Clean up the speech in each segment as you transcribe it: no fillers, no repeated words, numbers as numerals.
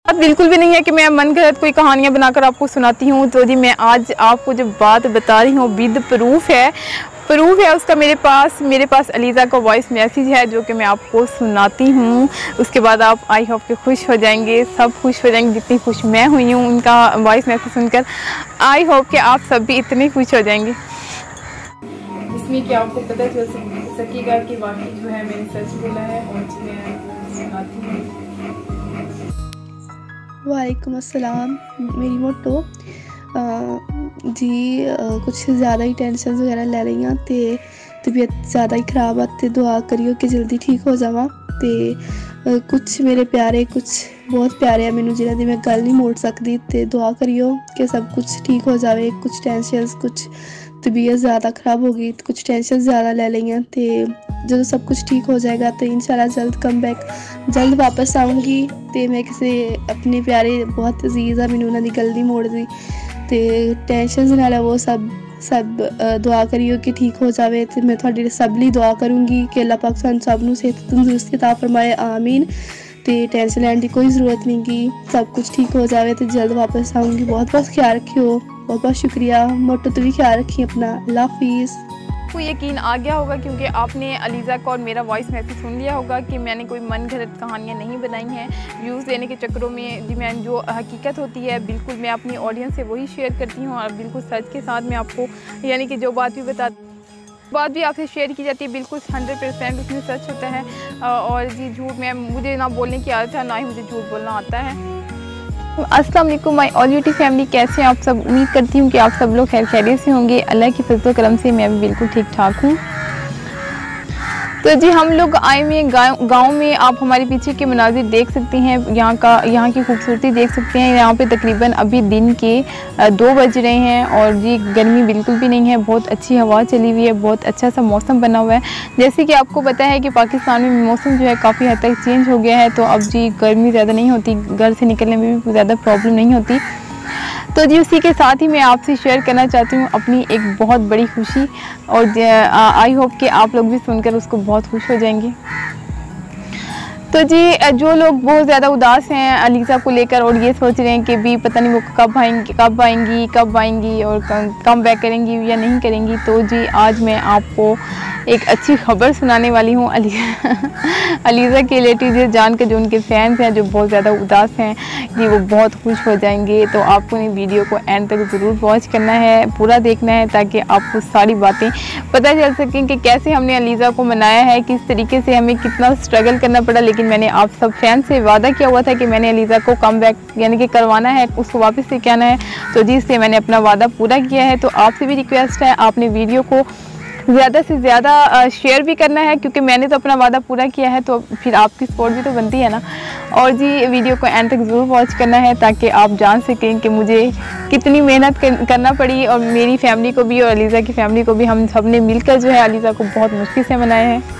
बिल्कुल भी नहीं है कि मैं मन गलत कोई कहानियाँ बनाकर आपको सुनाती हूँ। तो जी मैं आज आपको जो बात बता रही हूँ विद प्रूफ है उसका मेरे पास अलीज़ा का वॉइस मैसेज है जो कि मैं आपको सुनाती हूँ। उसके बाद आप आई होप कि खुश हो जाएंगे, सब खुश हो जाएंगे जितनी खुश मैं हुई हूँ उनका वॉइस मैसेज सुनकर। आई होप कि आप सब भी इतने खुश हो जाएंगे जिसमें कि आपको पता चल सकेगा कि वाकई जो है मैंने सच बोला है और मैं सुनाती हूँ। वालेकुम अस्सलाम। मेरी मोटो जी कुछ ज़्यादा ही टेंशन वगैरह ले रही हाँ तो तबीयत ज़्यादा ही ख़राब है तो दुआ करियो कि जल्दी ठीक हो जावा। तो कुछ मेरे प्यारे कुछ बहुत प्यारे है मैनू जिन्हों की मैं गल नहीं मोड़ सकती तो दुआ करियो कि सब कुछ ठीक हो जाए। कुछ टेंशन कुछ तबीयत ज़्यादा ख़राब हो गई तो कुछ टेंशन ज़्यादा ले लिया तो जो सब कुछ ठीक हो जाएगा तो इंशाल्लाह जल्द कम बैक जल्द वापस आऊँगी। तो मैं किसी अपने प्यारे बहुत अजीज़ है मैंने उन्होंने गल नहीं मोड़ दी तो टेंशन नाल वो सब दुआ करियो कि ठीक हो जाए। तो मैं थोड़ी सब लिए दुआ करूँगी कि अल्लाह पाक सानू सब नूं सेहत तंदुरुस्ती अता फरमाए, आमीन। तो टेंशन लैन की कोई ज़रूरत नहीं की, सब कुछ ठीक हो जाए तो जल्द वापस आऊँगी। बहुत बहुत ख्याल रखियो, बहुत बहुत शुक्रिया। मोटो तो भी ख्याल रखिए अपना। अल्लाह हाफिज़। आपको यकीन आ गया होगा क्योंकि आपने अलीज़ा का और मेरा वॉइस मैसेज सुन लिया होगा कि मैंने कोई मन घड़त कहानियाँ नहीं बनाई हैं व्यूज़ देने के चक्करों में। जी मैं जो हकीकत होती है बिल्कुल मैं अपनी ऑडियंस से वही शेयर करती हूँ और बिल्कुल सच के साथ मैं आपको यानी कि जो बात भी आपसे शेयर की जाती है बिल्कुल 100% उसमें सच होता है। और जी झूठ मुझे ना बोलने की आदत है ना ही मुझे झूठ बोलना आता है। अस्सलाम वालेकुम माय ऑल यूटी फैमिली, कैसे हैं आप सब। उम्मीद करती हूँ कि आप सब लोग खैर खैरियत से होंगे। अल्लाह की फजल करम से मैं भी बिल्कुल ठीक ठाक हूँ। तो जी हम लोग आए हुए गांव में, आप हमारे पीछे के मनाजिर देख सकते हैं, यहाँ की खूबसूरती देख सकते हैं। यहाँ पे तकरीबन अभी दिन के 2 बज रहे हैं और जी गर्मी बिल्कुल भी नहीं है, बहुत अच्छी हवा चली हुई है, बहुत अच्छा सा मौसम बना हुआ है। जैसे कि आपको पता है कि पाकिस्तान में मौसम जो है काफ़ी हद तक चेंज हो गया है, तो अब जी गर्मी ज़्यादा नहीं होती, घर से निकलने में भी ज़्यादा प्रॉब्लम नहीं होती। तो जी उसी के साथ ही मैं आपसे शेयर करना चाहती हूँ अपनी एक बहुत बड़ी खुशी और आई होप कि आप लोग भी सुनकर उसको बहुत खुश हो जाएंगे। तो जी जो लोग बहुत ज़्यादा उदास हैं अलीज़ा को लेकर और ये सोच रहे हैं कि भी पता नहीं वो कब आएंगी और कम बैक करेंगी या नहीं करेंगी, तो जी आज मैं आपको एक अच्छी खबर सुनाने वाली हूँ अलीज़ा के रिलेटिव जानकर जो उनके फैंस हैं जो बहुत ज़्यादा उदास हैं कि वो बहुत खुश हो जाएंगे। तो आपको इन वीडियो को एंड तक ज़रूर वॉच करना है, पूरा देखना है ताकि आपको सारी बातें पता चल सकें कि कैसे हमने अलीज़ा को मनाया है, किस तरीके से हमें कितना स्ट्रगल करना पड़ा। लेकिन मैंने आप सब फैन से वादा किया हुआ था कि मैंने अलीज़ा को कम बैक यानी कि करवाना है, उसको वापस लेके आना है। तो जी इससे मैंने अपना वादा पूरा किया है। तो आपसे भी रिक्वेस्ट है आपने वीडियो को ज़्यादा से ज़्यादा शेयर भी करना है क्योंकि मैंने तो अपना वादा पूरा किया है, तो फिर आपकी सपोर्ट भी तो बनती है ना। और जी वीडियो को एंड तक ज़रूर वॉच करना है ताकि आप जान सकें कि मुझे कितनी मेहनत करना पड़ी और मेरी फैमिली को भी और अलीज़ा की फैमिली को भी हम सब ने मिलकर जो है अलीज़ा को बहुत मुश्किल से मनाया है।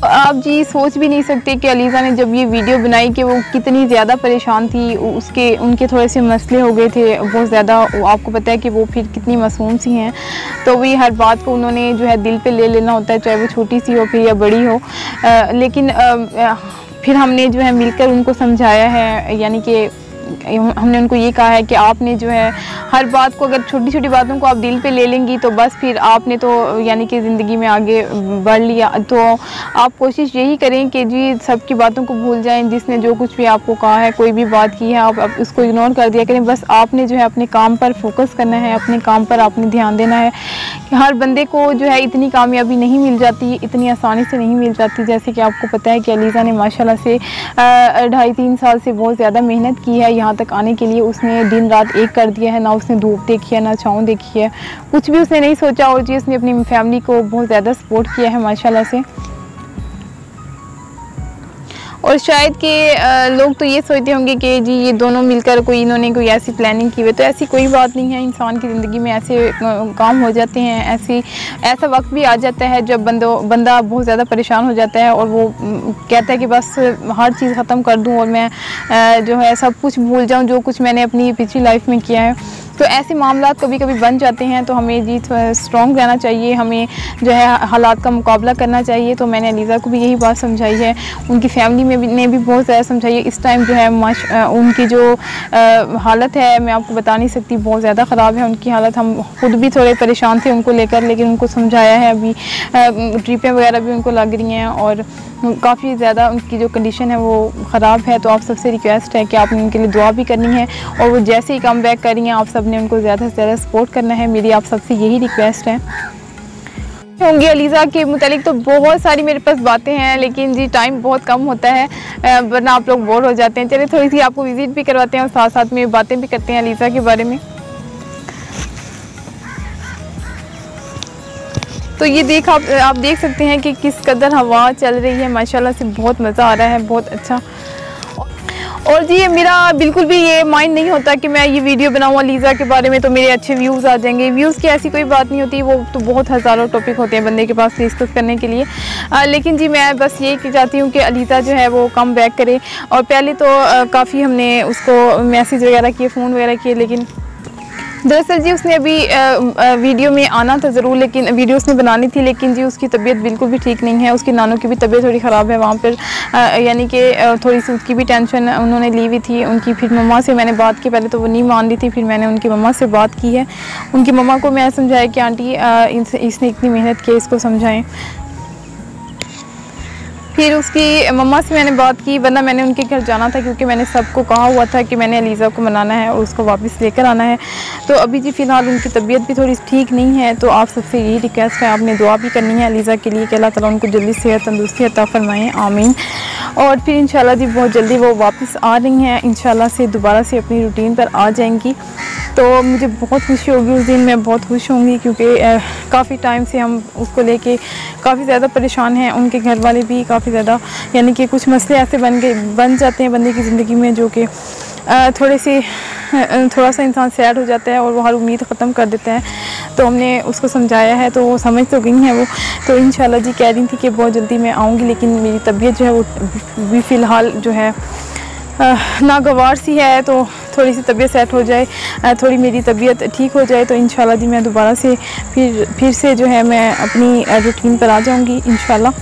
आप जी सोच भी नहीं सकते कि अलीज़ा ने जब ये वीडियो बनाई कि वो कितनी ज़्यादा परेशान थी, उनके थोड़े से मसले हो गए थे बहुत ज़्यादा। आपको पता है कि वो फिर कितनी मासूम सी हैं, तो वही हर बात को उन्होंने जो है दिल पे ले लेना होता है, चाहे वो छोटी सी हो फिर या बड़ी हो। लेकिन फिर हमने जो है मिलकर उनको समझाया है, यानी कि हमने उनको ये कहा है कि आपने जो है हर बात को, अगर छोटी छोटी बातों को आप दिल पे ले लेंगी तो बस फिर आपने तो यानी कि ज़िंदगी में आगे बढ़ लिया। तो आप कोशिश यही करें कि जी सबकी बातों को भूल जाएं, जिसने जो कुछ भी आपको कहा है, कोई भी बात की है आप उसको इग्नोर कर दिया करें। बस आपने जो है अपने काम पर फोकस करना है, अपने काम पर आपने ध्यान देना है। कि हर बंदे को जो है इतनी कामयाबी नहीं मिल जाती, इतनी आसानी से नहीं मिल जाती। जैसे कि आपको पता है कि अलीज़ा ने माशाल्लाह से 2.5-3 साल से बहुत ज़्यादा मेहनत की है यहाँ तक आने के लिए। उसने दिन रात एक कर दिया है, ना उसने धूप देखी है ना छाँव देखी है, कुछ भी उसने नहीं सोचा। और जी उसने अपनी फैमिली को बहुत ज़्यादा सपोर्ट किया है माशाल्लाह से। और शायद कि लोग तो ये सोचते होंगे कि जी ये दोनों मिलकर इन्होंने कोई ऐसी प्लानिंग की हुई, तो ऐसी कोई बात नहीं है। इंसान की ज़िंदगी में ऐसे काम हो जाते हैं, ऐसा वक्त भी आ जाता है जब बंदा बहुत ज़्यादा परेशान हो जाता है और वो कहता है कि बस हर चीज़ ख़त्म कर दूँ और मैं जो है सब कुछ भूल जाऊँ जो कुछ मैंने अपनी पिछली लाइफ में किया है। तो ऐसे मामला कभी कभी बन जाते हैं, तो हमें जी स्ट्रॉन्ग रहना चाहिए, हमें जो है हालात का मुकाबला करना चाहिए। तो मैंने अलीज़ा को भी यही बात समझाई है। उनकी फैमिली में ने भी बहुत ज़्यादा समझाई। इस टाइम जो है उनकी जो हालत है मैं आपको बता नहीं सकती, बहुत ज़्यादा ख़राब है उनकी हालत। हम खुद भी थोड़े परेशान थे उनको लेकर, लेकिन उनको समझाया है। अभी ड्रिपें वगैरह भी उनको लग रही हैं और काफ़ी ज़्यादा उनकी जो कंडीशन है वो ख़राब है। तो आप सबसे रिक्वेस्ट है कि आपने उनके लिए दुआ भी करनी है, और वो जैसे ही कम बैक कर रही हैं आप सब ने उनको ज़्यादा से ज़्यादा सपोर्ट करना है। मेरी आप सबसे यही रिक्वेस्ट है। होंगी अलीज़ा के मुतालिक तो बहुत सारी मेरे पास बातें हैं, लेकिन जी टाइम बहुत कम होता है, वरना आप लोग बोर हो जाते हैं। चलिए थोड़ी सी आपको विज़िट भी करवाते हैं और साथ साथ में बातें भी करते हैं अलीज़ा के बारे में। तो ये आप देख सकते हैं कि किस कदर हवा चल रही है, माशाल्लाह से बहुत मज़ा आ रहा है, बहुत अच्छा। और जी मेरा बिल्कुल भी ये माइंड नहीं होता कि मैं ये वीडियो बनाऊँ अलीज़ा के बारे में तो मेरे अच्छे व्यूज़ आ जाएंगे। व्यूज़ की ऐसी कोई बात नहीं होती, वो तो बहुत हज़ारों टॉपिक होते हैं बंदे के पास डिस्कस करने के लिए। लेकिन जी मैं बस यही चाहती हूँ कि अलीज़ा जो है वो कम बैक करे। और पहले तो काफ़ी हमने उसको मैसेज वगैरह किए, फ़ोन वगैरह किए, लेकिन दरअसल जी उसने अभी वीडियो में आना था ज़रूर, लेकिन वीडियो उसने बनानी थी, लेकिन जी उसकी तबीयत बिल्कुल भी ठीक नहीं है। उसकी नानों की भी तबीयत थोड़ी ख़राब है वहाँ पर, यानी कि थोड़ी सी उसकी भी टेंशन उन्होंने ली हुई थी उनकी। फिर मम्मा से मैंने बात की, पहले तो वो नहीं मान रही थी, फिर मैंने उनकी मम्मा से बात की है। उनकी मम्मा को मैं समझाया कि आंटी इसने इतनी मेहनत की, इसको समझाएँ। फिर उसकी मम्मा से मैंने बात की, वरना मैंने उनके घर जाना था, क्योंकि मैंने सबको कहा हुआ था कि मैंने अलीज़ा को मनाना है और उसको वापस लेकर आना है। तो अभी जी फ़िलहाल उनकी तबीयत भी थोड़ी ठीक नहीं है, तो आप सबसे यही रिक्वेस्ट है, आपने दुआ भी करनी है अलीज़ा के लिए कि अल्लाह ताला उनको जल्दी सेहत तंदुरुस्ती अता फरमाएँ, आमीन। और फिर इंशाल्लाह जी बहुत जल्दी वो वापस आ रही हैं, इंशाल्लाह से दोबारा से अपनी रूटीन पर आ जाएंगी। तो मुझे बहुत खुशी होगी उस दिन, मैं बहुत खुश होंगी, क्योंकि काफ़ी टाइम से हम उसको लेके काफ़ी ज़्यादा परेशान हैं। उनके घर वाले भी काफ़ी ज़्यादा, यानी कि कुछ मसले ऐसे बन जाते हैं बंदे की ज़िंदगी में, जो कि थोड़ा सा इंसान सैड हो जाता है और वो हर उम्मीद ख़त्म कर देता है। तो हमने उसको समझाया है, तो वो समझ तो गई हैं वो। तो इंशाल्लाह जी कह रही थी कि बहुत जल्दी मैं आऊँगी, लेकिन मेरी तबीयत जो है वो भी फ़िलहाल जो है नागवार सी है। तो थोड़ी सी तबीयत सेट हो जाए, थोड़ी मेरी तबीयत ठीक हो जाए, तो इंशाल्लाह जी मैं दोबारा से फिर से जो है मैं अपनी रूटीन पर आ जाऊंगी इंशाल्लाह।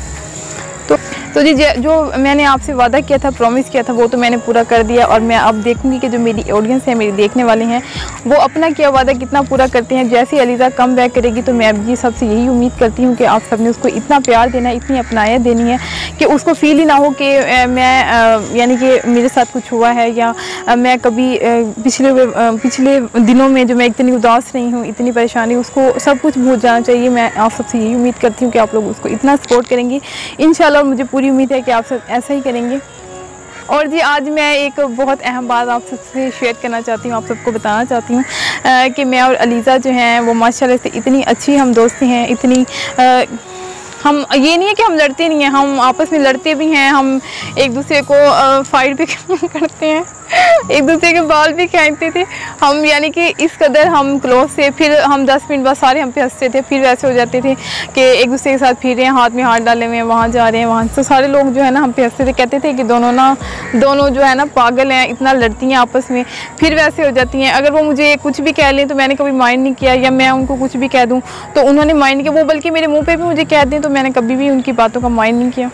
तो जी जो मैंने आपसे वादा किया था, प्रॉमिस किया था, वो तो मैंने पूरा कर दिया। और मैं अब देखूंगी कि जो मेरी ऑडियंस है, मेरे देखने वाले हैं, वो अपना किया वादा कितना पूरा करते हैं। जैसे अलीज़ा कम बैक करेगी तो मैं अब जी सबसे यही उम्मीद करती हूँ कि आप सब ने उसको इतना प्यार देना है, इतनी अपनायत देनी है कि उसको फील ही ना हो कि मैं यानी कि मेरे साथ कुछ हुआ है, या मैं कभी पिछले दिनों में जो मैं इतनी उदास नहीं हूँ, इतनी परेशानी, उसको सब कुछ भूल जाना चाहिए। मैं आप सबसे यही उम्मीद करती हूँ कि आप लोग उसको इतना सपोर्ट करेंगी इंशाल्लाह, और मुझे पूरी उम्मीद है कि आप सब ऐसा ही करेंगे। और जी आज मैं एक बहुत अहम बात आप सबसे शेयर करना चाहती हूँ, आप सबको बताना चाहती हूँ कि मैं और अलीज़ा जो हैं वो माशाल्लाह से इतनी अच्छी हम दोस्ती हैं, इतनी हम ये नहीं है कि हम लड़ते नहीं हैं, हम आपस में लड़ते भी हैं, हम एक दूसरे को फाइट भी करते हैं, एक दूसरे के बाल भी खींचते थे हम, यानी कि इस कदर हम क्लोज थे। फिर हम 10 मिनट बाद सारे हम पे हंसते थे, फिर वैसे हो जाते थे कि एक दूसरे के साथ फिर रहे हैं, हाथ में हाथ डाले हुए हैं, वहाँ जा रहे हैं, वहाँ, तो सारे लोग जो है ना हम पे हंसते थे, कहते थे कि दोनों जो है ना पागल हैं, इतना लड़ती हैं आपस में, फिर वैसे हो जाती हैं। अगर वो मुझे कुछ भी कह लें तो मैंने कभी माइंड नहीं किया, या मैं उनको कुछ भी कह दूँ तो उन्होंने माइंड किया, वो बल्कि मेरे मुँह पर भी मुझे कह दें तो मैंने कभी भी उनकी बातों का माइंड नहीं किया।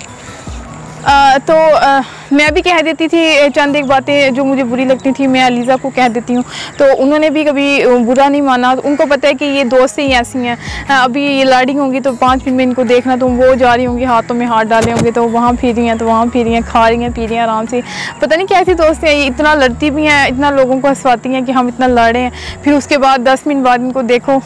मैं भी कह देती थी चंद एक बातें जो मुझे बुरी लगती थी, मैं अलीज़ा को कह देती हूँ, तो उन्होंने भी कभी बुरा नहीं माना। उनको पता है कि ये दोस्त ही ऐसी हैं, अभी ये लड़ी होंगी तो 5 मिनट में इनको देखना, तो वो जा रही होंगी हाथों में हाथ डाले होंगे, तो वहाँ फिर रही हैं तो वहाँ फिर रही हैं, खा रही हैं पी रही हैं आराम से, पता नहीं कैसी दोस्त हैं ये, इतना लड़ती भी हैं, इतना लोगों को हंसवाती हैं कि हम इतना लड़ रहे हैं, फिर उसके बाद 10 मिनट बाद इनको देखो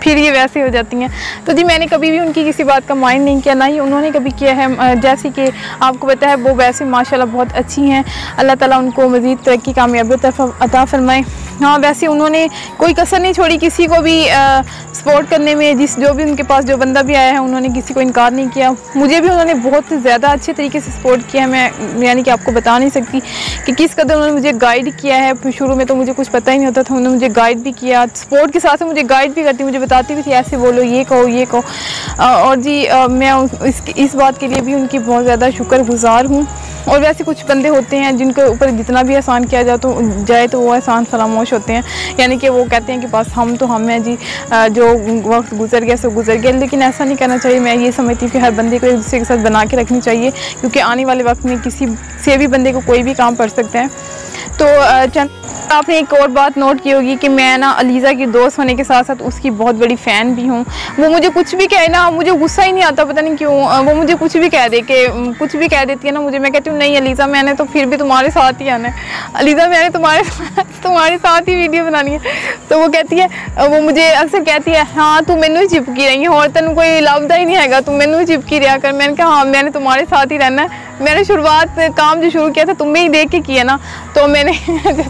फिर ये वैसे हो जाती हैं। तो जी मैंने कभी भी उनकी किसी बात का माइंड नहीं किया, ना ही उन्होंने कभी किया है। जैसे कि आपको पता है वो वैसे माशाल्लाह बहुत अच्छी हैं, अल्लाह ताला उनको मज़ीद तरक्की कामयाबी अता फरमाए। हाँ वैसे उन्होंने कोई कसर नहीं छोड़ी किसी को भी सपोर्ट करने में, जो भी उनके पास जो बंदा भी आया है उन्होंने किसी को इनकार नहीं किया। मुझे भी उन्होंने बहुत ज़्यादा अच्छे तरीके से सपोर्ट किया है, मैं यानी कि आपको बता नहीं सकती कि किस कदर उन्होंने मुझे गाइड किया है। शुरू में तो मुझे कुछ पता ही नहीं होता था, उन्होंने मुझे गाइड भी किया, सपोर्ट के साथ साथ मुझे गाइड भी करती, मुझे बताती भी थी ऐसे बोलो, ये कहो, ये कहो। और जी मैं इस बात के लिए भी उनकी बहुत ज़्यादा शुक्रगुजार हूँ। और वैसे कुछ बंदे होते हैं जिनके ऊपर जितना भी एहसान किया जाए तो वो एहसान फरामोश खुश होते हैं, यानी कि वो कहते हैं कि बस हम तो हम हैं जी, जो वक्त गुजर गया सो गुजर गया। लेकिन ऐसा नहीं करना चाहिए। मैं ये समझती हूँ कि हर बंदे को एक दूसरे के साथ बना के रखनी चाहिए, क्योंकि आने वाले वक्त में किसी से भी बंदे को कोई भी काम पड़ सकता है। तो आपने एक और बात नोट की होगी कि मैं ना अलीज़ा की दोस्त होने के साथ साथ उसकी बहुत बड़ी फ़ैन भी हूँ। वो मुझे कुछ भी कहे ना, मुझे गुस्सा ही नहीं आता, पता नहीं क्यों। वो मुझे कुछ भी कह दे के कुछ भी कह देती है ना मुझे, मैं कहती हूँ नहीं अलीज़ा मैंने तो फिर भी तुम्हारे साथ ही आना है, अलीज़ा मैंने तुम्हारे साथ ही वीडियो बनानी है। तो वो कहती है, वो मुझे अक्सर कहती है हाँ तू मैनू ही चिपकी रही है और तेन कोई लभदा ही नहीं हैगा, तू मैनू ही चिपकी रहा कर। मैंने कहा हाँ मैंने तुम्हारे साथ ही रहना है। मैंने शुरुआत काम जो शुरू किया था तुम्हें ही देख के किया ना, तो मैंने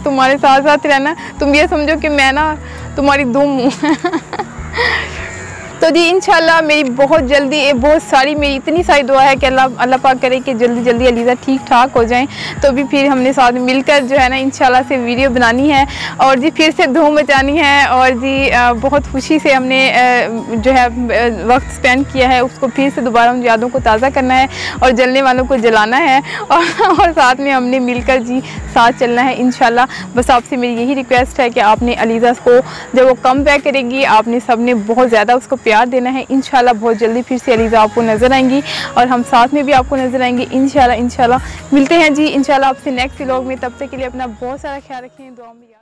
तुम्हारे साथ साथ रहना, तुम ये समझो कि मैं ना तुम्हारी दुम हूँ। तो जी इंशाल्लाह मेरी बहुत जल्दी बहुत सारी मेरी इतनी सारी दुआ है कि अल्लाह पाक करे कि जल्दी जल्दी अलीज़ा ठीक ठाक हो जाएं। तो भी फिर हमने साथ मिलकर जो है ना इंशाल्लाह से वीडियो बनानी है और जी फिर से धूम मचानी है। और जी बहुत खुशी से हमने जो है वक्त स्पेंड किया है, उसको फिर से दोबारा उन यादों को ताज़ा करना है और जलने वालों को जलाना है और साथ में हमने मिलकर जी साथ चलना है इंशाल्लाह। बस आपसे मेरी यही रिक्वेस्ट है कि आपने अलीज़ा को जब वो कम बैक करेगी आपने सब ने बहुत ज़्यादा उसको प्यार देना है। इंशाल्लाह बहुत जल्दी फिर से अलीज़ा आपको नज़र आएंगी और हम साथ में भी आपको नज़र आएंगे इंशाल्लाह। मिलते हैं जी इंशाल्लाह आपसे नेक्स्ट व्लॉग में। तब तक के लिए अपना बहुत सारा ख्याल रखें, दुआ में याद